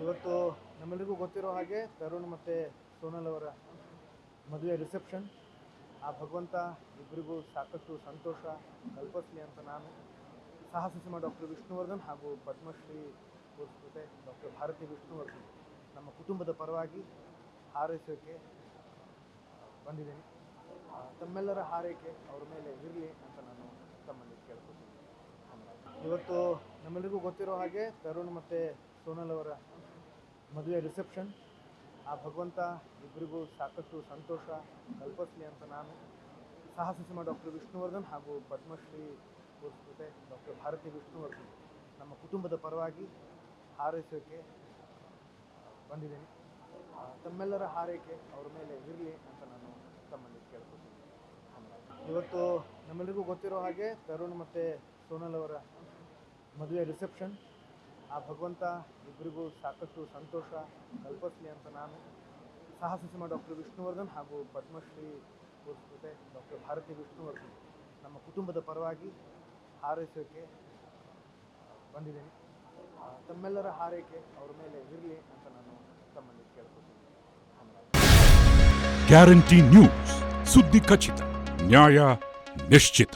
ಇವತ್ತು ನಮ್ಮೆಲ್ಲರಿಗೂ ಗೊತ್ತಿರೋ ಹಾಗೆ ತರುಣ್ ಮತ್ತು ಸೋನಲ್ ಅವರ ಮದುವೆ ರಿಸೆಪ್ಷನ್. ಆ ಭಗವಂತ ಇಬ್ಬರಿಗೂ ಸಾಕಷ್ಟು ಸಂತೋಷ ಕಲ್ಪಿಸಲಿ ಅಂತ ನಾನು ಸಾಹಸ ಸಿಂಹ ಡಾಕ್ಟರ್ ವಿಷ್ಣುವರ್ಧನ್ ಹಾಗೂ ಪದ್ಮಶ್ರೀ ಪುರಸ್ಕೃತೆ ಡಾಕ್ಟರ್ ಭಾರತಿ ವಿಷ್ಣುವರ್ಧನ್ ನಮ್ಮ ಕುಟುಂಬದ ಪರವಾಗಿ ಹಾರೈಸೋಕ್ಕೆ ಬಂದಿದ್ದೀನಿ. ತಮ್ಮೆಲ್ಲರ ಹಾರೈಕೆ ಅವ್ರ ಮೇಲೆ ಇರಲಿ ಅಂತ ನಾನು ತಮ್ಮಲ್ಲಿ ಕೇಳ್ಕೊತೀನಿ. ಇವತ್ತು ನಮ್ಮೆಲ್ಲರಿಗೂ ಗೊತ್ತಿರೋ ಹಾಗೆ ತರುಣ್ ಮತ್ತು ಸೋನಲ್ ಅವರ ಮದುವೆ ರಿಸೆಪ್ಷನ್. ಆ ಭಗವಂತ ಇಬ್ಬರಿಗೂ ಸಾಕಷ್ಟು ಸಂತೋಷ ಕಲ್ಪಿಸಲಿ ಅಂತ ನಾನು ಸಾಹಸ ಸಿಂಹ ಡಾಕ್ಟರ್ ವಿಷ್ಣುವರ್ಧನ್ ಹಾಗೂ ಪದ್ಮಶ್ರೀ ಪುರಸ್ಕೃತೆ ಡಾಕ್ಟರ್ ಭಾರತಿ ವಿಷ್ಣುವರ್ಧನ್ ನಮ್ಮ ಕುಟುಂಬದ ಪರವಾಗಿ ಹಾರೈಸೋಕ್ಕೆ ಬಂದಿದ್ದೀನಿ. ತಮ್ಮೆಲ್ಲರ ಹಾರೈಕೆ ಅವ್ರ ಮೇಲೆ ಇರಲಿ ಅಂತ ನಾನು ತಮ್ಮಲ್ಲಿ ಕೇಳ್ಕೊತೀನಿ. ಇವತ್ತು ನಮ್ಮೆಲ್ಲರಿಗೂ ಗೊತ್ತಿರೋ ಹಾಗೆ ತರುಣ್ ಮತ್ತು ಸೋನಲ್ ಅವರ ಮದುವೆ ರಿಸೆಪ್ಷನ್. ಆ ಭಗವಂತ ಇಬ್ಬರಿಗೂ ಸಾಕಷ್ಟು ಸಂತೋಷ ಕಲ್ಪಿಸಲಿ ಅಂತ ನಾನು ಸಾಹಸ ಸಿಂಹ ಡಾಕ್ಟರ್ ವಿಷ್ಣುವರ್ಧನ್ ಹಾಗೂ ಪದ್ಮಶ್ರೀ ಪುರಸ್ಕೃತೆ ಡಾಕ್ಟರ್ ಭಾರತಿ ವಿಷ್ಣುವರ್ಧನ್ ನಮ್ಮ ಕುಟುಂಬದ ಪರವಾಗಿ ಹಾರೈಸೋಕ್ಕೆ ಬಂದಿದ್ದೀನಿ. ತಮ್ಮೆಲ್ಲರ ಹಾರೈಕೆ ಅವ್ರ ಮೇಲೆ ಇರಲಿ ಅಂತ ನಾನು ತಮ್ಮಲ್ಲಿ ಕೇಳ್ಕೊತೀನಿ. ಗ್ಯಾರಂಟಿ ನ್ಯೂಸ್, ಸುದ್ದಿ ಖಚಿತ, ನ್ಯಾಯ ನಿಶ್ಚಿತ.